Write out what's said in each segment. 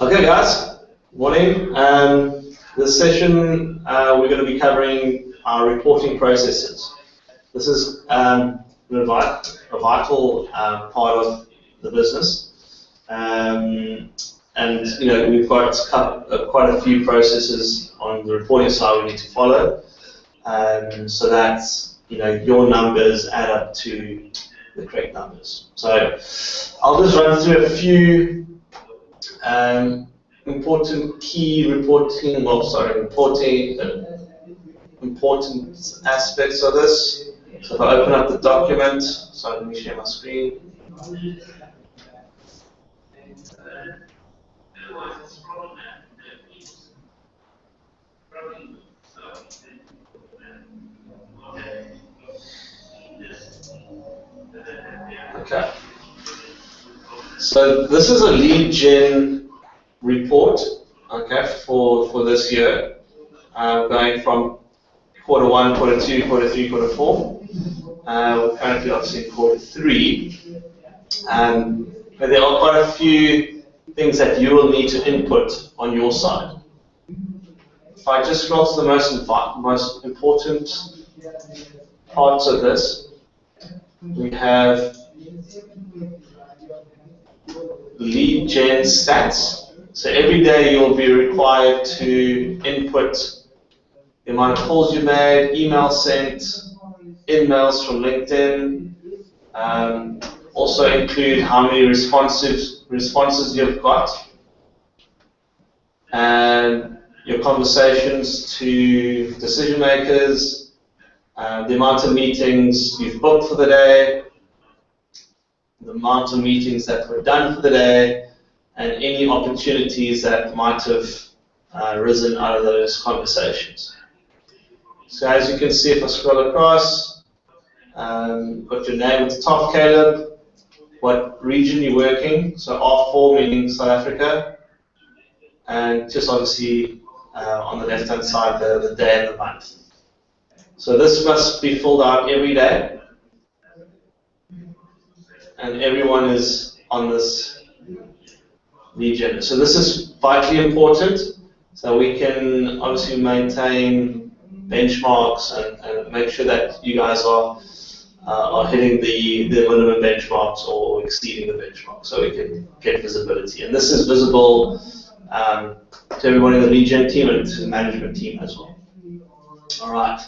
Okay, guys. Morning. This session we're going to be covering our reporting processes. This is a vital part of the business, and we've got quite a few processes on the reporting side we need to follow, so that your numbers add up to the correct numbers. So I'll just run through a few important aspects of this. So if I open up the document, so let me share my screen. Okay. So this is a lead gen report, okay, for this year, going from Q1, Q2, Q3, Q4. We're currently obviously in Q3, but there are quite a few things that you will need to input on your side. If I just scroll to the most important parts of this, we have lead gen stats. So every day you'll be required to input the amount of calls you made, emails sent, emails from LinkedIn. Also include how many responses you've got, and your conversations to decision makers, the amount of meetings you've booked for the day, the amount of meetings that were done for the day, and any opportunities that might have risen out of those conversations. So as you can see, if I scroll across, got your name at the top, Caleb, what region you're working, so R4 meaning South Africa, and just obviously on the left-hand side the day and the month. So this must be filled out every day, and everyone is on this lead gen. So this is vitally important, so we can obviously maintain benchmarks and make sure that you guys are hitting the minimum benchmarks or exceeding the benchmark, so we can get visibility. And this is visible to everyone in the lead gen team and to the management team as well. All right.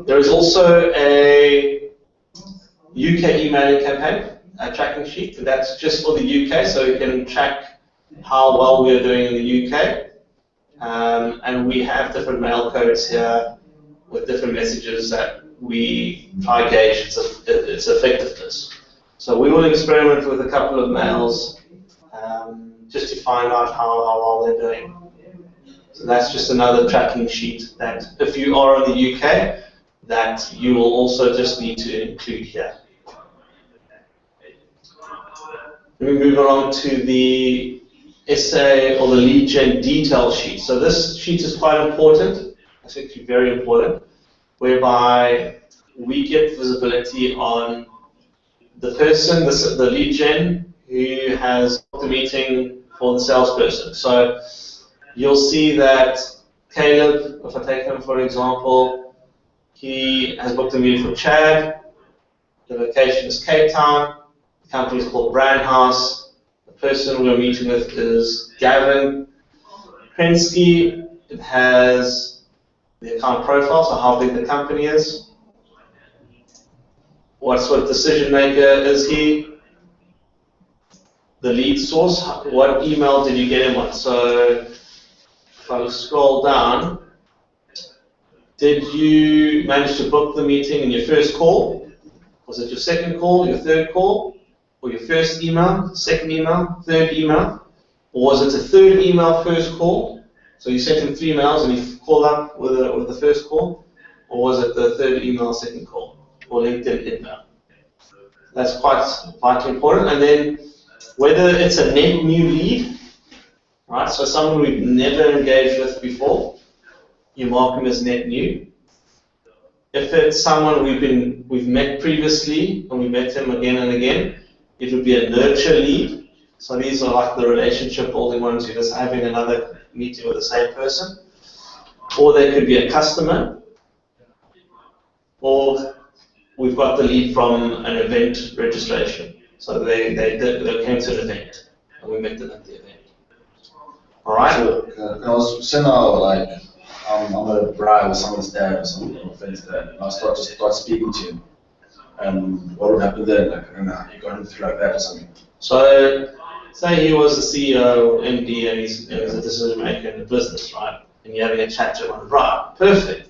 There is also a UK emailing campaign, a tracking sheet, and that's just for the UK, so we can track how well we are doing in the UK. And we have different mail codes here with different messages that we try to gauge its effectiveness. So we will experiment with a couple of mails just to find out how well they're doing. So that's just another tracking sheet that if you are in the UK, that you will also just need to include here. We move along to the SA or the lead gen detail sheet. So this sheet is quite important. It's actually very important, whereby we get visibility on the person, the lead gen, who has booked a meeting for the salesperson. So you'll see that Caleb, if I take him for example, he has booked a meeting for Chad. The location is Cape Town. The company is called Brand House. The person we're meeting with is Gavin Prensky. It has the account profile, so how big the company is. What sort of decision maker is he? The lead source, what email did you get him on? So if I scroll down, did you manage to book the meeting in your first call? Was it your second call, your third call? Or your first email, second email, third email? Or was it a third email, first call? So you sent him 3 emails and he called up with the first call? Or was it the third email, second call? Or LinkedIn inbound? That's quite vitally important. And then whether it's a net new lead, right? So someone we've never engaged with before, you mark them as net new. If it's someone we've met previously and we met him again and again, it would be a nurture lead. So these are like the relationship building ones. You're just having another meeting with the same person. Or they could be a customer. Or we've got the lead from an event registration. So they came to an event, and we met them at the event. All right? So, say now, like, I'm a bride with someone's dad or something, or a friend's dad, and I start speaking to him. And what would happen then? Like, I don't know, you got him through like that or something. So, say he was the CEO, MD, and he's a decision maker in the business, right? And you're having a chat to him, right? Perfect.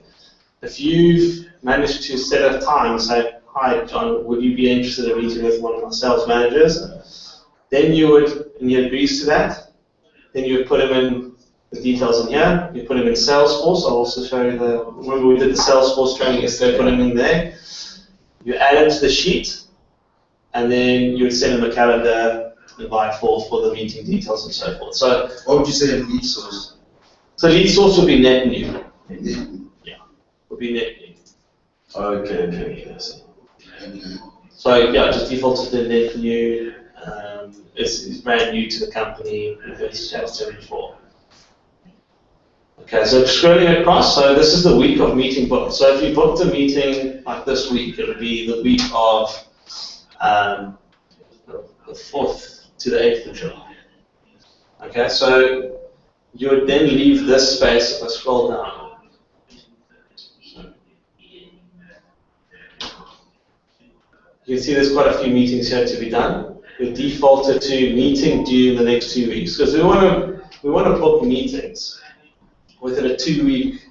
If you've managed to set a time and say, hi, John, would you be interested in meeting with one of my sales managers? Then you would, and he agrees to that, then you would put him in the details in here. You put him in Salesforce. I'll also show you remember we did the Salesforce training yesterday, put him in there. You add him to the sheet, and then you would send him a calendar invite for the meeting details and so forth. So, what would you say a lead source? So lead source would be net new. Yeah. Yeah, would be net new. Okay. So yeah, just default to the net new. It's brand new to the company. It's chatted to before. Okay, so scrolling across. So this is the week of meeting booked. So if you booked a meeting like this week, it would be the week of the 4th to the 8th of July. Okay, so you would then leave this space. If I scroll down. You can see there's quite a few meetings here to be done. We defaulted to meeting due in the next 2 weeks because we want to book meetings within a 2-week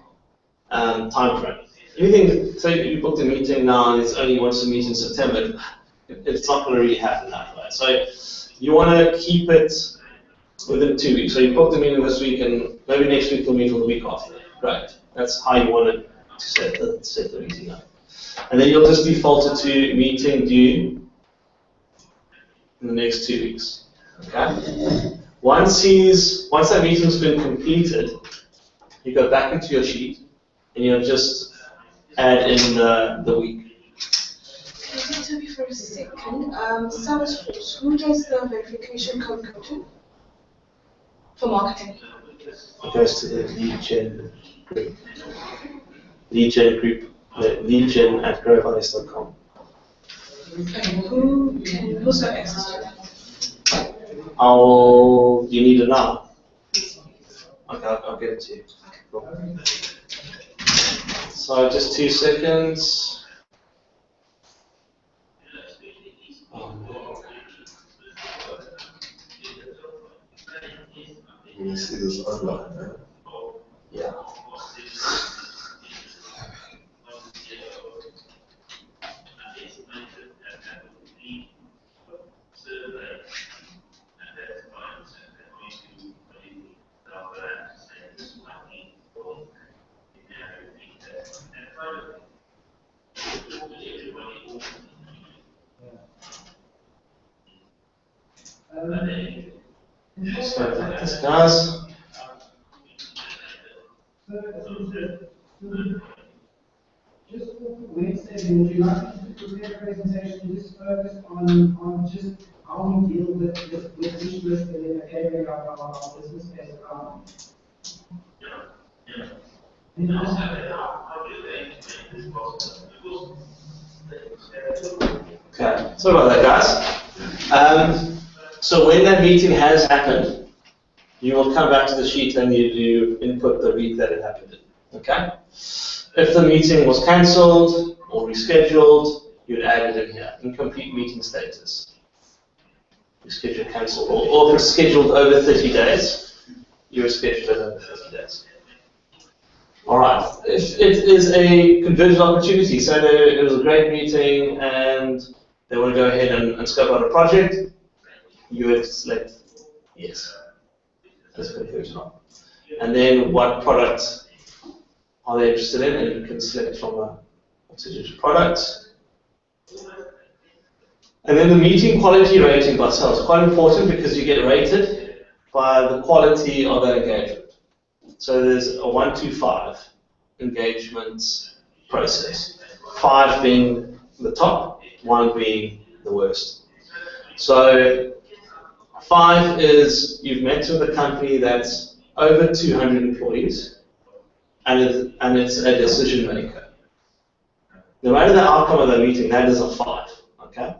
time frame. Anything, say you booked a meeting now and it's only once a meet in September, it's not going to really happen that way. So you want to keep it within 2 weeks. So you booked a meeting this week and maybe next week you'll meet for the week after. Great. That's how you want it to set the meeting up. And then you'll just default it to meeting due in the next 2 weeks. Okay? Once that meeting's been completed, you go back into your sheet and you'll just add in the week. Can you tell me for a second? Salesforce, who does the verification code go to? For marketing? It goes to the lead gen group. Lead gen group. Leadgen at growvice.com. Okay, who's got access to that? You need it now? Okay, I'll give it to you. Cool. So just 2 seconds. You see this online, right? Yeah. So like this does. Just for Wednesday, would you like me to prepare a presentation just focused on just how we deal with each list and then carrying out our business case around? Okay, sorry about that, guys. So when that meeting has happened, you will come back to the sheet and you input the week that it happened in. Okay? If the meeting was cancelled or rescheduled, you'd add it in here. Incomplete meeting status. Rescheduled, cancelled, or if it's scheduled over 30 days, you reschedule it over 30 days. Alright, if it is a conversion opportunity, so it was a great meeting and they want to go ahead and scope out a project, you would select yes as a conversion op. And then what product are they interested in, and you can select from a multitude products. And then the meeting quality rating by sales, quite important because you get rated by the quality of that engagement. So there's a 1 to 5 engagement process. 5 being the top, 1 being the worst. So 5 is you've met with a company that's over 200 employees, and it's a decision maker. No matter the outcome of the meeting, that is a 5. Okay?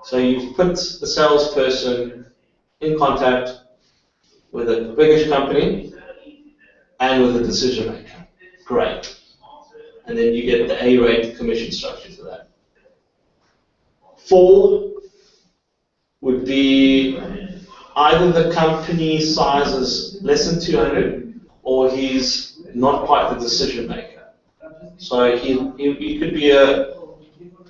So you've put the salesperson in contact with a biggish company and with a decision maker. Great. And then you get the A-rate commission structure for that. 4 would be either the company size is less than 200 or he's not quite the decision maker. So he could be an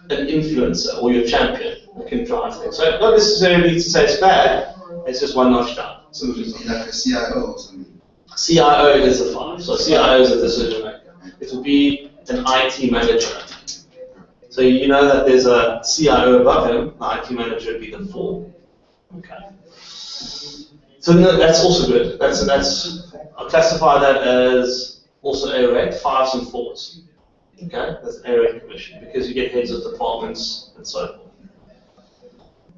influencer or your champion that can drive things. So not necessarily to say it's bad, it's just one notch down. So it would be like a CIO or something. CIO is a 5, so CIO is a decision maker. It would be an IT manager. So you know that there's a CIO above him, the IT manager would be the 4. Okay. So no, that's also good. I'll classify that as also A-rate, 5s and 4s. Okay, that's A-rate commission because you get heads of departments and so forth.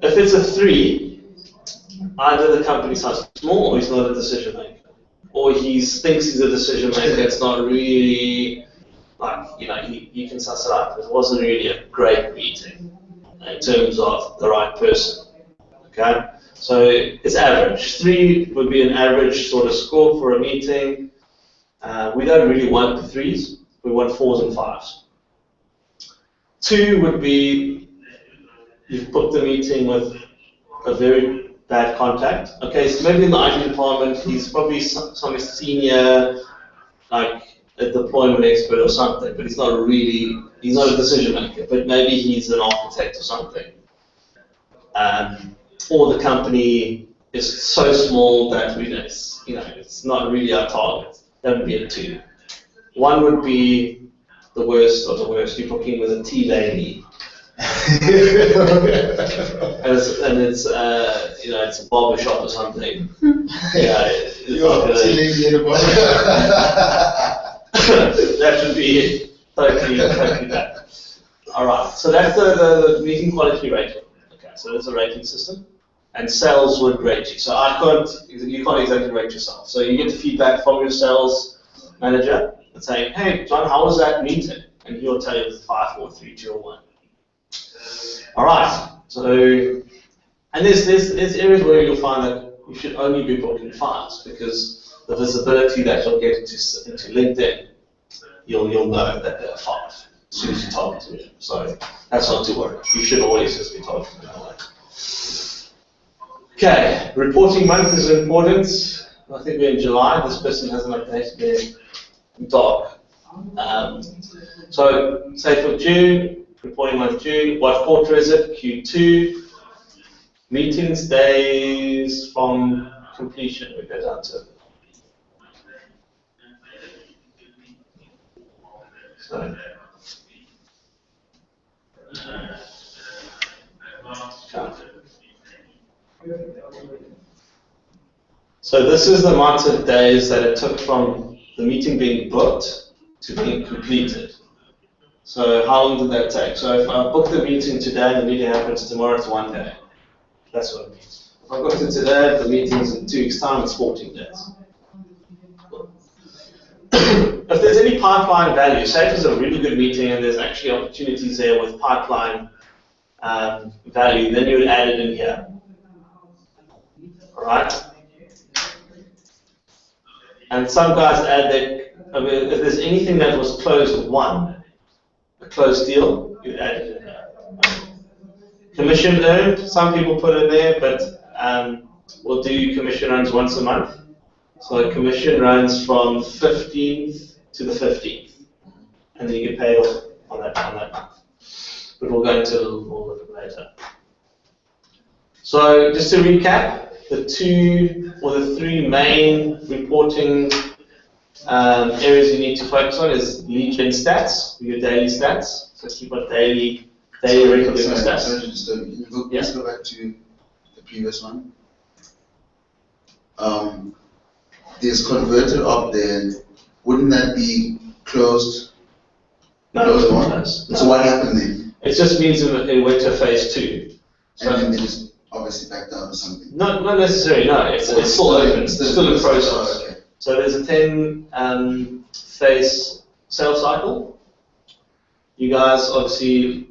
If it's a 3, either the company size is small or he's not a decision maker. Or he thinks he's a decision maker, it's not really, like, you can suss it out. It wasn't really a great meeting in terms of the right person. Okay? So it's average. 3 would be an average sort of score for a meeting. We don't really want the 3s, we want 4s and 5s. 2 would be you've booked the meeting with a very bad contact. Okay, so maybe in the IT department, he's probably some senior, like a deployment expert or something, but he's not a decision maker, but maybe he's an architect or something. Or the company is so small that it's not really our target. That would be a 2. 1 would be the worst of the worst. You're booking with a tea lady. and it's a barber shop or something. That would be totally bad. All right, so that's the meeting quality rating. Okay, so there's a rating system, and sales would rate you. So you can't exactly rate yourself. So you get the feedback from your sales manager and saying, "Hey, John, how was that meeting?" And he'll tell you it's 5, 4, 3, 2, or 1. All right. So, and there's areas where you'll find that you should only be booking 5s because the visibility that you'll get into LinkedIn, you'll know that they're 5 as soon as you target them. So that's not to worry. You should always just be targeting that way. Okay, reporting month is important. I think we're in July. This person hasn't updated their doc. So say for June, reporting month June, what quarter is it? Q2. Meetings days from completion, we go down to. So this is the amount of days that it took from the meeting being booked to being completed. So how long did that take? So if I book the meeting today and the meeting happens tomorrow, it's 1 day. That's what it means. If I booked it today, the meeting's in 2 weeks' time, it's 14 days. If there's any pipeline value, say it was a really good meeting and there's actually opportunities there with pipeline value, then you would add it in here. All right? And some guys add that, if there's anything that was closed won, a closed deal, you add it in there. Commission earned, some people put it there, but we'll do commission runs once a month. So commission runs from 15th to the 15th, and then you get paid off on that month. But we'll go into a little more of it later. So just to recap, the 2 or the 3 main reporting areas you need to focus on is lead gen stats, your daily stats. So keep a daily record of your stats. Let's go back to the previous one. There's converted up there. Wouldn't that be closed? No, Closed it's one? closed. So what happened then? It just means it went to phase 2. So And then they just obviously back down to something. Not necessarily, no. It's still open. It's still a process. Oh, okay. So there's a 10 phase sales cycle. You guys obviously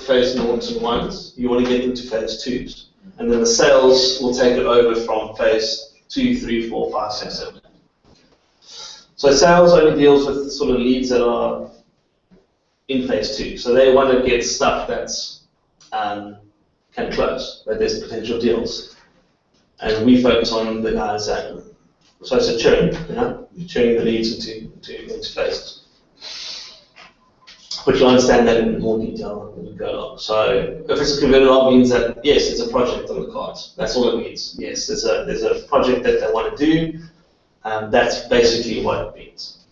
phase ones and ones. You want to get into phase twos, and then the sales will take it over from phase 2, 3, 4, 5, 6, 7. So sales only deals with sort of leads that are in phase 2. So they want to get stuff that's can close, that there's potential deals, and we focus on the guys that. So it's a churn, you're churning the leads into phases. But you'll understand that in more detail as we go along. So if it's a converted op, means that yes, it's a project on the cards. That's all it means. Yes, there's a project that they want to do. That's basically what it means.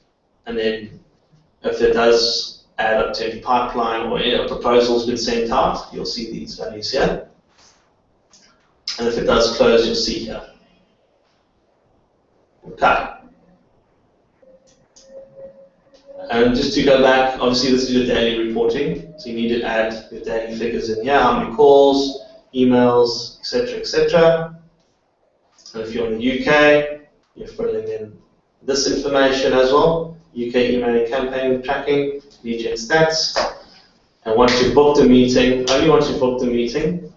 And then if it does add up to any pipeline or any proposal's been sent out, you'll see these values here. And if it does close, you'll see here. Okay. And just to go back, obviously this is your daily reporting, so you need to add your daily figures in here, how many calls, emails, etc., etc. And if you're in the UK, you're filling in this information as well, UK email campaign tracking, lead gen stats. And once you've booked a meeting, only once you've booked a meeting,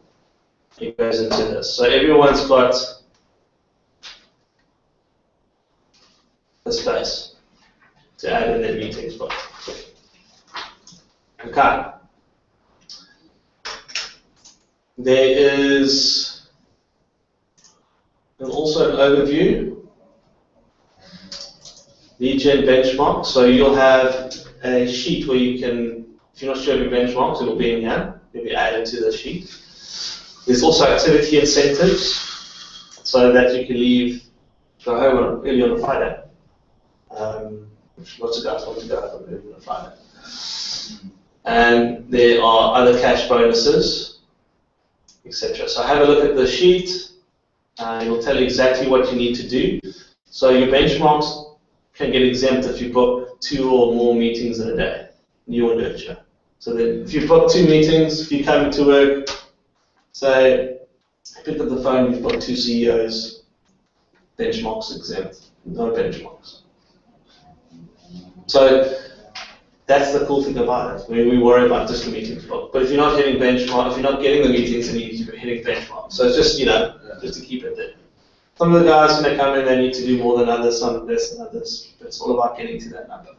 it goes into this. So everyone's got a space to add in their meetings book. Okay. There is also an overview, lead gen benchmark. So you'll have a sheet where you can, if you're not sure of your benchmarks, it'll be in here. It'll be added to the sheet. There's also activity incentives, so that you can go home early on a Friday. Which lots of guys want to go home early on a Friday. And there are other cash bonuses, etc. So have a look at the sheet. It will tell you exactly what you need to do. So your benchmarks can get exempt if you book 2 or more meetings in a day, new or nurture. So then if you book 2 meetings, if you come into work, say, pick up the phone, you've got 2 CEOs, benchmarks exempt, no benchmarks. So that's the cool thing about it. We worry about just the meetings book. But if you're not hitting benchmark, if you're not getting the meetings, then you need to be hitting benchmark. So it's just, just to keep it there. Some of the guys, when they come in, they need to do more than others, some less than others. But it's all about getting to that number.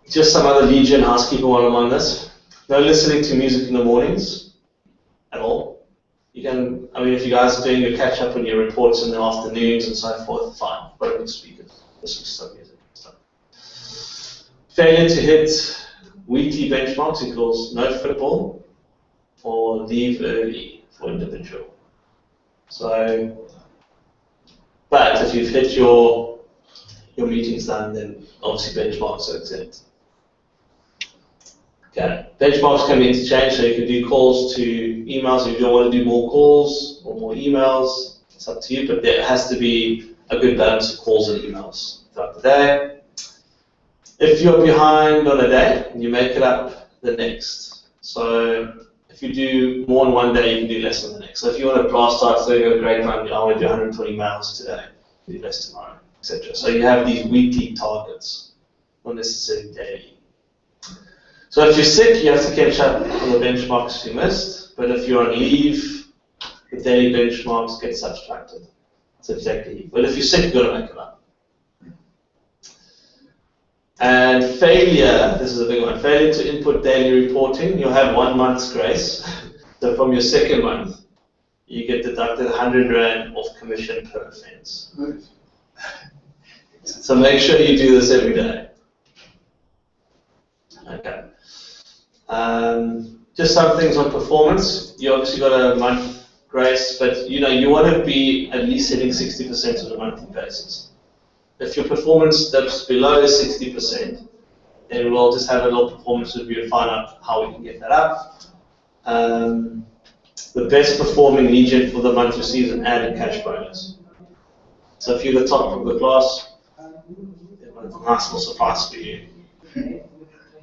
Just some other lead gen housekeeping while I'm on this. No listening to music in the mornings at all. You can, if you guys are doing your catch up on your reports in the afternoons and so forth, fine. Put it on speakers. Listen to some music and stuff. Failure to hit weekly benchmarks equals no football or leave early for individual. So, but if you've hit your meetings done, then obviously benchmarks are exempt. Okay. Benchmarks can be interchanged, so you can do calls to emails. If you don't want to do more calls or more emails, it's up to you, but there has to be a good balance of calls and emails throughout the day. If you're behind on a day, you make it up the next. So if you do more in one day, you can do less on the next. So if you want to blast out, so you got a great run, I want to do 120 miles today, do less tomorrow, etc. So you have these weekly targets, not necessarily daily. So if you're sick, you have to catch up on the benchmarks you missed. But if you're on leave, the daily benchmarks get subtracted. That's exactly leave. But if you're sick, you've got to make it up. And failure, this is a big one. Failure to input daily reporting, you'll have 1 month's grace. So from your second month, you get deducted 100 Rand off commission per offense. So make sure you do this every day. Okay. Just some things on performance. You obviously got a month grace, but you want to be at least hitting 60% on a monthly basis. If your performance dips below 60%, then we'll just have a little performance review to find out how we can get that up. The best performing lead gen for the month receives an added cash bonus. So if you're the top of the class, it's a nice little surprise for you.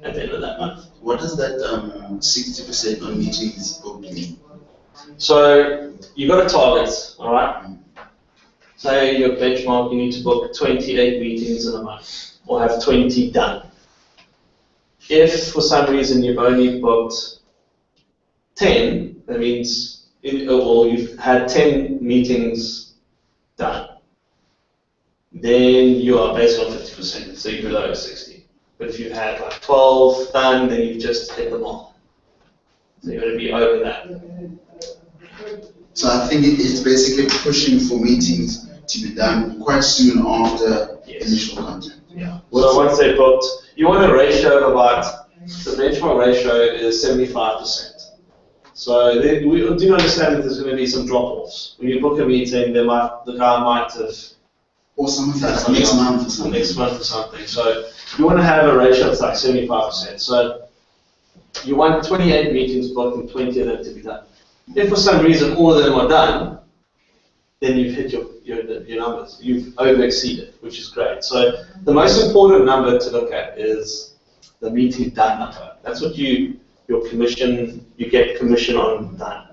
at the end of that month. What does that 60% on meetings booked mean? So you got a target, all right? Say your benchmark, you need to book 28 meetings in a month, or have 20 done. If for some reason you've only booked 10, that means, or you've had 10 meetings done, then you are based on 50%, so you're below 60. But if you've had like 12 done, then you've just hit the mark. So you're going to be over that. So I think it's basically pushing for meetings to be done quite soon after initial content. Yeah. So once they're booked, you want a ratio of about, the benchmark ratio is 75%. So we do understand that there's going to be some drop-offs. When you book a meeting, the guy might have... Or something like next month or something. Next month or something. So you want to have a ratio that's like 75%. So you want 28 meetings booked and 20 of them to be done. If for some reason all of them are done, then you've hit your numbers. You've over-exceeded, which is great. So the most important number to look at is the meeting done number. That's what you get commission on done.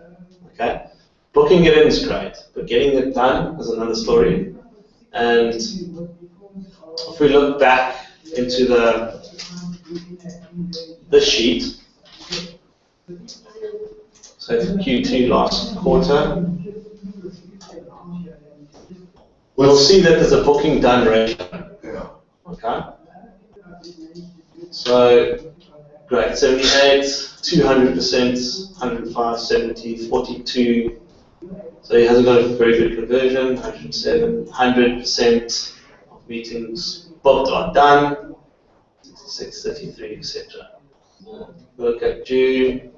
Okay? Booking it in is great, but getting it done is another story. And if we look back into the sheet, so for Q2 last quarter, we'll see that there's a booking done ratio. Yeah. Okay. So great, 78, 200%, 105, 70, 42. So he hasn't got a very good conversion, 107, 100% of meetings booked are done, 66, 33, etc. Look at June,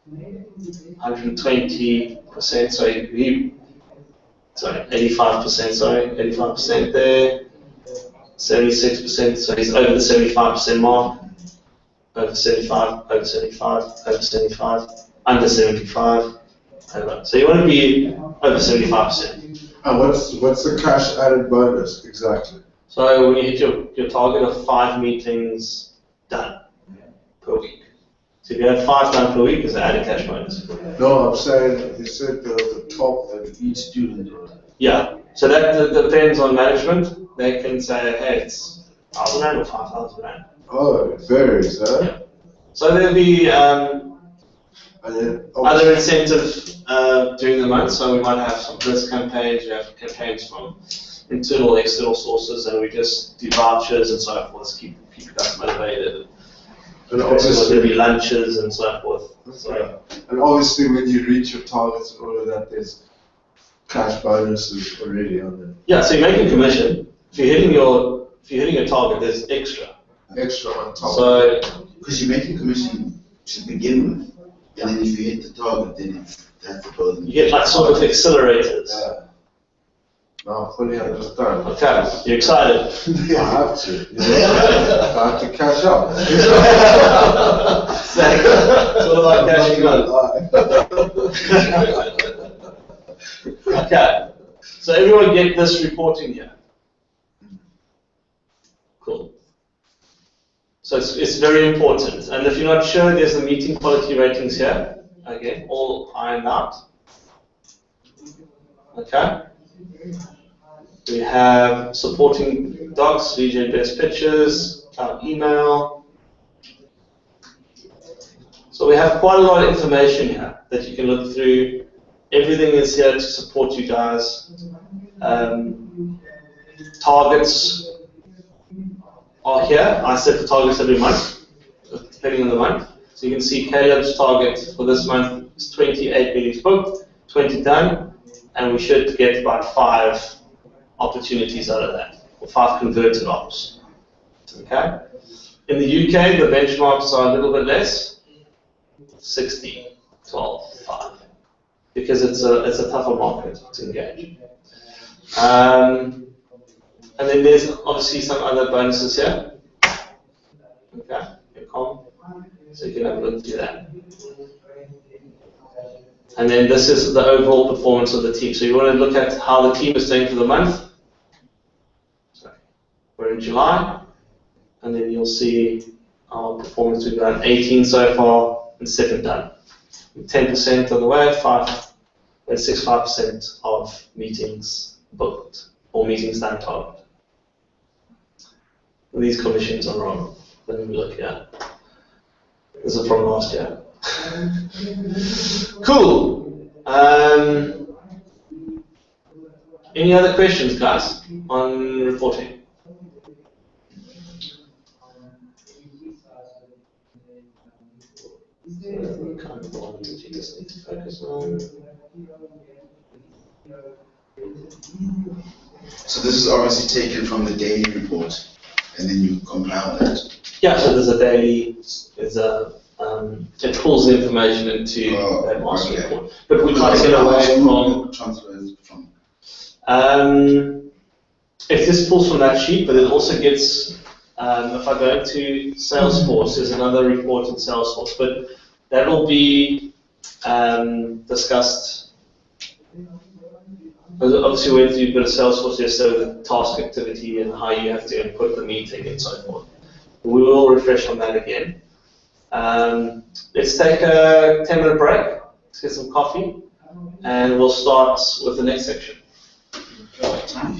120%, sorry, 85% there, 76%, so he's over the 75% mark, over 75, over 75, over 75, under 75. So you want to be over 75%. And what's the cash added bonus exactly? So when you hit your target of 5 meetings done per week. So if you have 5 done per week, is an added cash bonus. No, I'm saying you said the top of each student. Yeah. So that depends on management. They can say, hey, it's 1,000 rand or 5,000 rand. Oh, it varies, huh? Yeah. So there'll be And then other incentives during the month. So we might have some press campaigns. We have campaigns from internal, external sources, and we just do vouchers and so forth. Keep us motivated. And Obviously, there'll be lunches and so forth. So, and obviously, when you reach your targets and all of that, there's cash bonuses already on there. yeah, so you're making commission. If you're hitting your target, there's extra. Extra on top. So Because you're making commission to begin with. And then if you hit the target, then that's the bonus. you get like sort of accelerators. Yeah. No, I fully understand. Okay, you're excited. I have to. I have to cash up. Sort of like cashing on. Okay, so everyone get this reporting here. Cool. So it's very important. And if you're not sure, there's the meeting quality ratings here. Again, all ironed out. Okay. We have supporting docs, VJ best pictures, our email. So we have quite a lot of information here that you can look through. Everything is here to support you guys. Targets are here. I set the targets every month, depending on the month. So you can see Caleb's target for this month is 28 meetings booked, 20 done, and we should get about 5 opportunities out of that, or 5 converted ops. Okay? In the UK, the benchmarks are a little bit less, 60, 12, 5, because it's a tougher market to engage. And then there's obviously some other bonuses here. Okay, your com, so you can have a look through that. And then this is the overall performance of the team. So you want to look at how the team is doing for the month. So we're in July, and then you'll see our performance. We've done 18 so far and 7 done. 10% on the way, 65% of meetings booked or meetings done target. These commissions are wrong. Let me look here. This is from last year. Cool. Any other questions, guys, on reporting? You just need to focus on. So this is obviously taken from the daily report, and then you compile that. Yeah, so there's a daily, it pulls the information into that master report. But we try to get away from. Transfers from. If this pulls from that sheet, but it also gets, if I go to Salesforce, there's another report in Salesforce, but that will be discussed. Obviously, we went through a bit of Salesforce yesterday with the task activity and how you have to input the meeting and so forth. We will refresh on that again. Let's take a 10-minute break. Let's get some coffee, and we'll start with the next section. Time.